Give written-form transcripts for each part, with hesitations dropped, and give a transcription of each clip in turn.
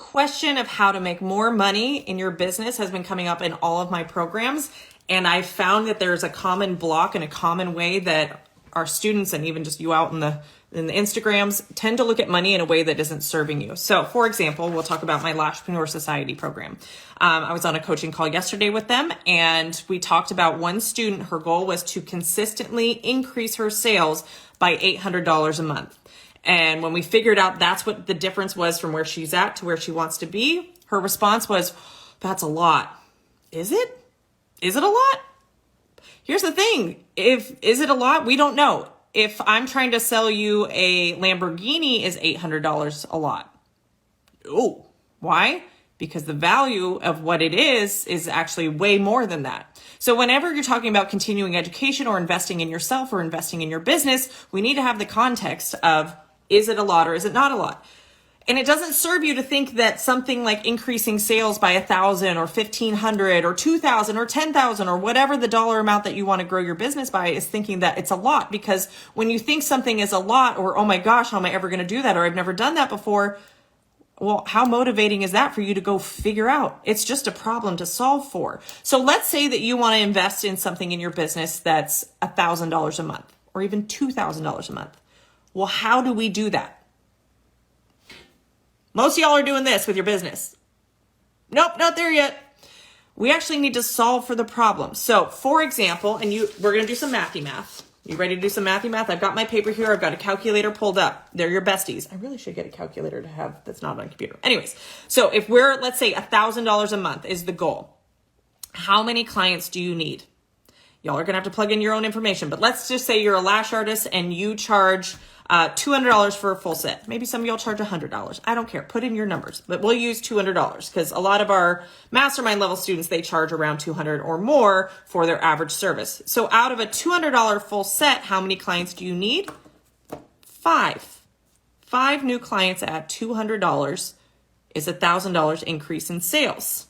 question of how to make more money in your business has been coming up in all of my programs. And I found that there's a common block and a common way that our students and even just you out in the Instagrams tend to look at money in a way that isn't serving you. So for example, we'll talk about my Lashpreneur Society program. I was on a coaching call yesterday with them, and we talked about one student. Her goal was to consistently increase her sales by $800 a month. And when we figured out that's what the difference was from where she's at to where she wants to be, her response was, that's a lot. Is it? Is it a lot? Here's the thing. Is it a lot? We don't know. If I'm trying to sell you a Lamborghini, is $800 a lot? Oh, why? Because the value of what it is actually way more than that. So whenever you're talking about continuing education or investing in yourself or investing in your business, we need to have the context of, is it a lot or is it not a lot? And it doesn't serve you to think that something like increasing sales by 1,000 or 1,500 or 2,000 or 10,000 or whatever the dollar amount that you want to grow your business by is thinking that it's a lot. Because when you think something is a lot, or, oh my gosh, how am I ever going to do that? Or I've never done that before. Well, how motivating is that for you to go figure out? It's just a problem to solve for. So let's say that you want to invest in something in your business that's $1,000 a month or even $2,000 a month. Well, how do we do that? Most of y'all are doing this with your business. Nope, not there yet. We actually need to solve for the problem. So for example, we're going to do some mathy math. You ready to do some mathy math? I've got my paper here. I've got a calculator pulled up. They're your besties. I really should get a calculator to have that's not on a computer. Anyways, so if let's say $1,000 a month is the goal. How many clients do you need? Y'all are going to have to plug in your own information, but let's just say you're a lash artist and you charge $200 for a full set. Maybe some of y'all charge $100. I don't care. Put in your numbers, but we'll use $200 because a lot of our mastermind level students, they charge around $200 or more for their average service. So out of a $200 full set, how many clients do you need? 5. 5 new clients at $200 is $1,000 increase in sales.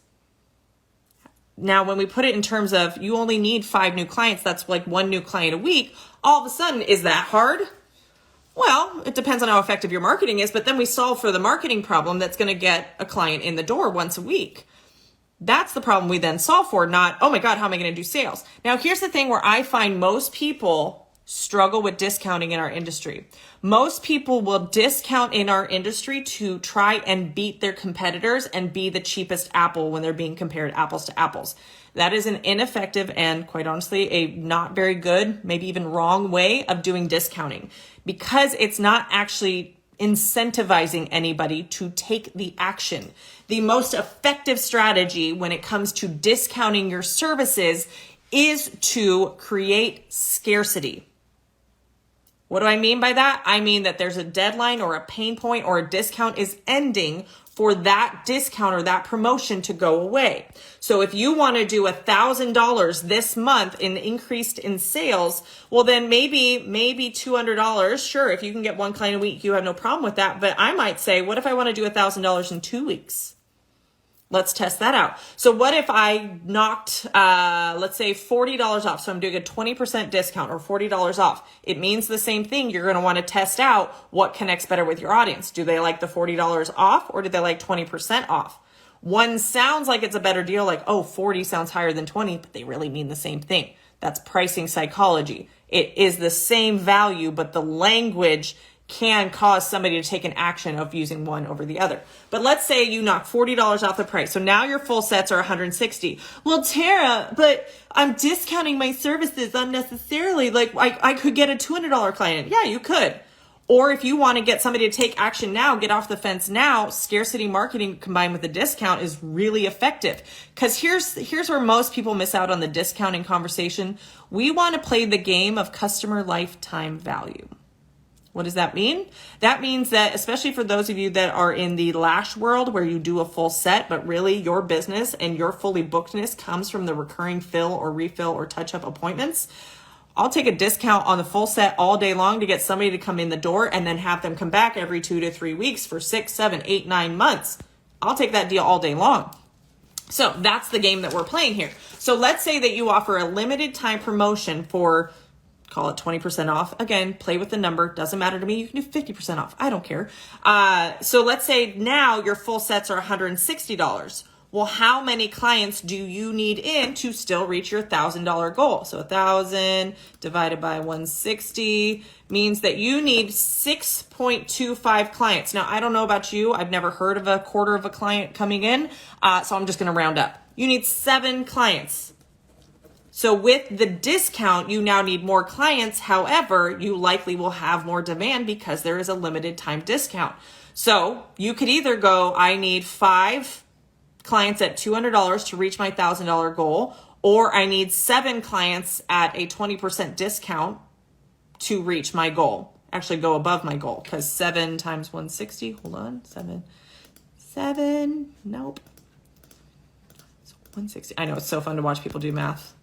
Now, when we put it in terms of you only need 5 new clients, that's like 1 new client a week. All of a sudden, is that hard? Well, it depends on how effective your marketing is, but then we solve for the marketing problem that's going to get a client in the door once a week. That's the problem we then solve for, not, oh my God, how am I going to do sales? Now, here's the thing where I find most people struggle with discounting in our industry. Most people will discount in our industry to try and beat their competitors and be the cheapest apple when they're being compared apples to apples. That is an ineffective and, quite honestly, a not very good, maybe even wrong way of doing discounting, because it's not actually incentivizing anybody to take the action. The most effective strategy when it comes to discounting your services is to create scarcity. What do I mean by that? I mean that there's a deadline or a pain point or a discount is ending for that discount or that promotion to go away. So if you want to do $1,000 this month in increased in sales, well then maybe $200. Sure, if you can get 1 client a week, you have no problem with that. But I might say, what if I want to do $1,000 in 2 weeks? Let's test that out. So what if I knocked, let's say $40 off? So I'm doing a 20% discount or $40 off. It means the same thing. You're going to want to test out what connects better with your audience. Do they like the $40 off or do they like 20% off? One sounds like it's a better deal, like, oh, 40 sounds higher than 20, but they really mean the same thing. That's pricing psychology. It is the same value, but the language can cause somebody to take an action of using one over the other. But let's say you knock $40 off the price. So now your full sets are $160. Well, Tara, but I'm discounting my services unnecessarily. Like I could get a $200 client. Yeah, you could. Or if you want to get somebody to take action now, get off the fence now, scarcity marketing combined with a discount is really effective. Because here's where most people miss out on the discounting conversation. We want to play the game of customer lifetime value. What does that mean? That means that, especially for those of you that are in the lash world where you do a full set, but really your business and your fully bookedness comes from the recurring fill or refill or touch-up appointments, I'll take a discount on the full set all day long to get somebody to come in the door and then have them come back every 2 to 3 weeks for 6, 7, 8, 9 months. I'll take that deal all day long. So that's the game that we're playing here. So let's say that you offer a limited time promotion for call it 20% off. Again, play with the number. Doesn't matter to me. You can do 50% off. I don't care. So let's say now your full sets are $160. Well, how many clients do you need in to still reach your $1,000 goal? So 1,000 divided by 160 means that you need 6.25 clients. Now, I don't know about you. I've never heard of a quarter of a client coming in. So I'm just going to round up. You need 7 clients. So with the discount, you now need more clients. However, you likely will have more demand because there is a limited time discount. So you could either go, I need 5 clients at $200 to reach my $1,000 goal, or I need 7 clients at a 20% discount to reach my goal. Actually go above my goal, because 7 times 160, hold on, 7, nope. So 160, I know it's so fun to watch people do math.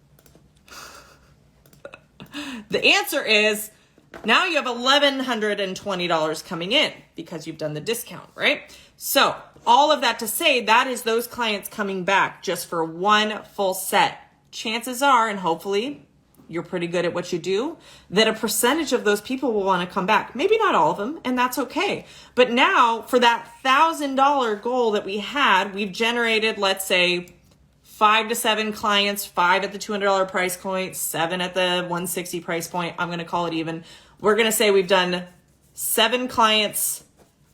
The answer is, now you have $1,120 coming in because you've done the discount, right? So all of that to say, that is those clients coming back just for one full set. Chances are, and hopefully you're pretty good at what you do, that a percentage of those people will want to come back. Maybe not all of them, and that's okay. But now for that $1,000 goal that we had, we've generated, let's say, 5 to 7 clients, 5 at the $200 price point, 7 at the 160 price point. I'm going to call it even. We're going to say we've done 7 clients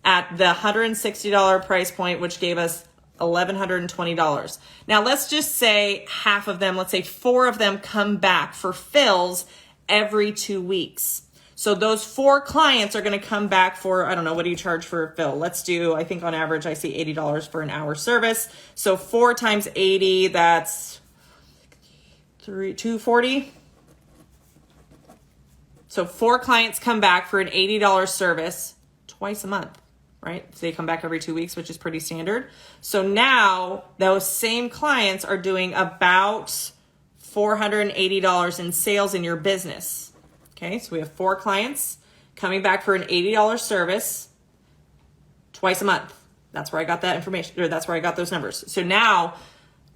at the $160 price point, which gave us $1,120. Now let's just say half of them, let's say 4 of them come back for fills every 2 weeks. So those 4 clients are going to come back for, I don't know, what do you charge for a fill? Let's do, I think on average, I see $80 for an hour service. So 4 times 80, that's $240. So 4 clients come back for an $80 service twice a month, right? So they come back every 2 weeks, which is pretty standard. So now those same clients are doing about $480 in sales in your business. Okay, so we have 4 clients coming back for an $80 service twice a month. That's where I got that information, or that's where I got those numbers. So now,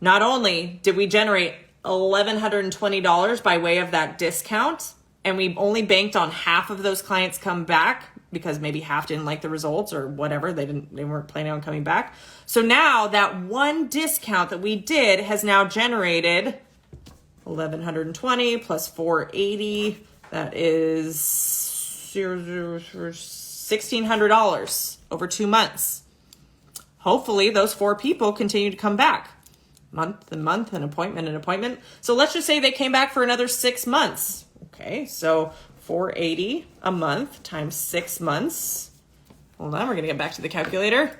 not only did we generate $1,120 by way of that discount, and we only banked on half of those clients come back because maybe half didn't like the results or whatever, they weren't planning on coming back. So now that one discount that we did has now generated $1,120 plus $480. That is $1,600 over 2 months. Hopefully those 4 people continue to come back month and month and appointment and appointment. So let's just say they came back for another 6 months. Okay, so $480 a month times 6 months. Hold on, we're going to get back to the calculator.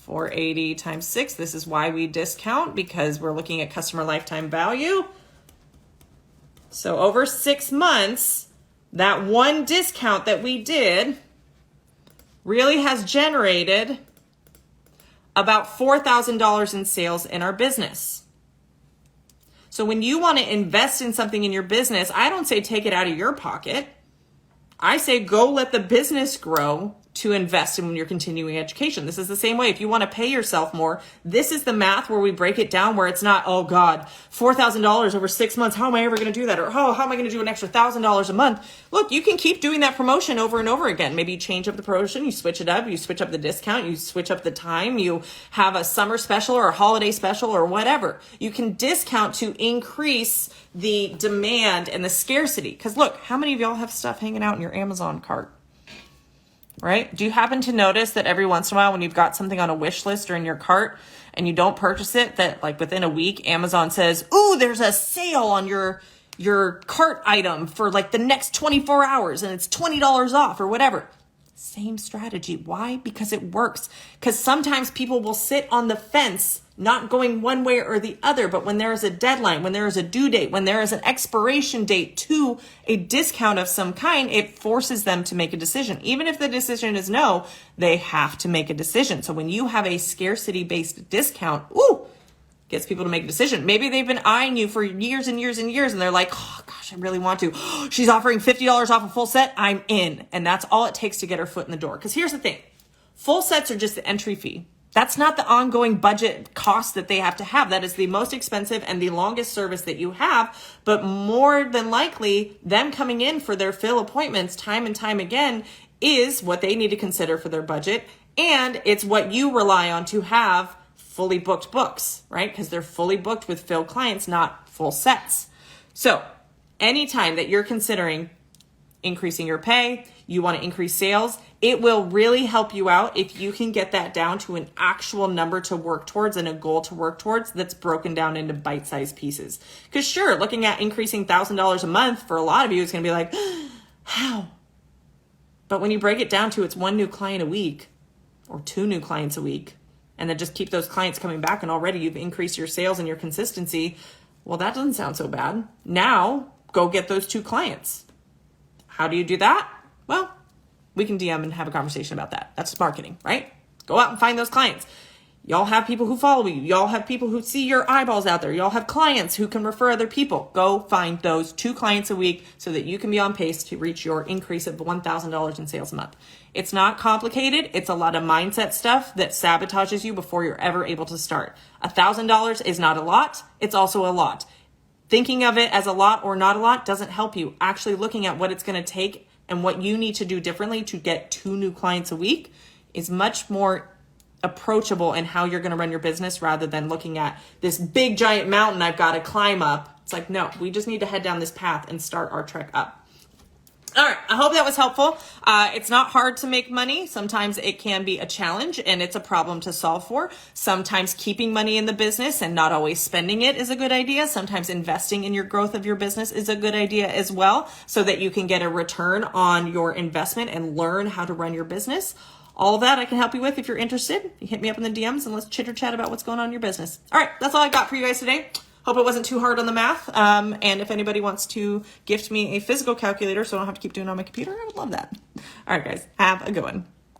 480 times 6. This is why we discount, because we're looking at customer lifetime value. So over 6 months, that one discount that we did really has generated about $4,000 in sales in our business. So when you want to invest in something in your business, I don't say take it out of your pocket. I say go let the business grow to invest in your continuing education. This is the same way. If you want to pay yourself more, this is the math where we break it down, where it's not, oh God, $4,000 over 6 months. How am I ever going to do that? Or, oh, how am I going to do an extra $1,000 a month? Look, you can keep doing that promotion over and over again. Maybe you change up the promotion, you switch it up, you switch up the discount, you switch up the time, you have a summer special or a holiday special or whatever. You can discount to increase the demand and the scarcity. Because look, how many of y'all have stuff hanging out in your Amazon cart? Right? Do you happen to notice that every once in a while when you've got something on a wish list or in your cart and you don't purchase it, that like within a week, Amazon says, ooh, there's a sale on your cart item for like the next 24 hours and it's $20 off or whatever. Same strategy. Why? Because it works. Because sometimes people will sit on the fence, not going one way or the other, but when there is a deadline, when there is a due date, when there is an expiration date to a discount of some kind, it forces them to make a decision. Even if the decision is no, they have to make a decision. So when you have a scarcity-based discount, gets people to make a decision. Maybe they've been eyeing you for years and years and years, and they're like, oh gosh, I really want to. She's offering $50 off a full set. I'm in. And that's all it takes to get her foot in the door. Because here's the thing. Full sets are just the entry fee. That's not the ongoing budget cost that they have to have. That is the most expensive and the longest service that you have. But more than likely, them coming in for their fill appointments time and time again is what they need to consider for their budget. And it's what you rely on to have fully booked books, right? Because they're fully booked with fill clients, not full sets. So anytime that you're considering increasing your pay, you want to increase sales, it will really help you out if you can get that down to an actual number to work towards and a goal to work towards that's broken down into bite-sized pieces. Because sure, looking at increasing $1,000 a month for a lot of you is going to be like, how? But when you break it down to it's 1 new client a week or 2 new clients a week, and then just keep those clients coming back and already you've increased your sales and your consistency, well, that doesn't sound so bad. Now, go get those 2 clients. How do you do that? Well, we can DM and have a conversation about that. That's marketing, right? Go out and find those clients. Y'all have people who follow you. Y'all have people who see your eyeballs out there. Y'all have clients who can refer other people. Go find those 2 clients a week so that you can be on pace to reach your increase of $1,000 in sales a month. It's not complicated. It's a lot of mindset stuff that sabotages you before you're ever able to start. $1,000 is not a lot. It's also a lot. Thinking of it as a lot or not a lot doesn't help you. Actually looking at what it's going to take and what you need to do differently to get 2 new clients a week is much more approachable in how you're going to run your business rather than looking at this big giant mountain I've got to climb up. It's like, no, we just need to head down this path and start our trek up. All right, I hope that was helpful. It's not hard to make money. Sometimes it can be a challenge and it's a problem to solve for. Sometimes keeping money in the business and not always spending it is a good idea. Sometimes investing in your growth of your business is a good idea as well, so that you can get a return on your investment and learn how to run your business. All of that I can help you with if you're interested. You hit me up in the DMs and let's chitter chat about what's going on in your business. All right, that's all I got for you guys today. Hope it wasn't too hard on the math. And if anybody wants to gift me a physical calculator so I don't have to keep doing it on my computer, I would love that. All right, guys, have a good one.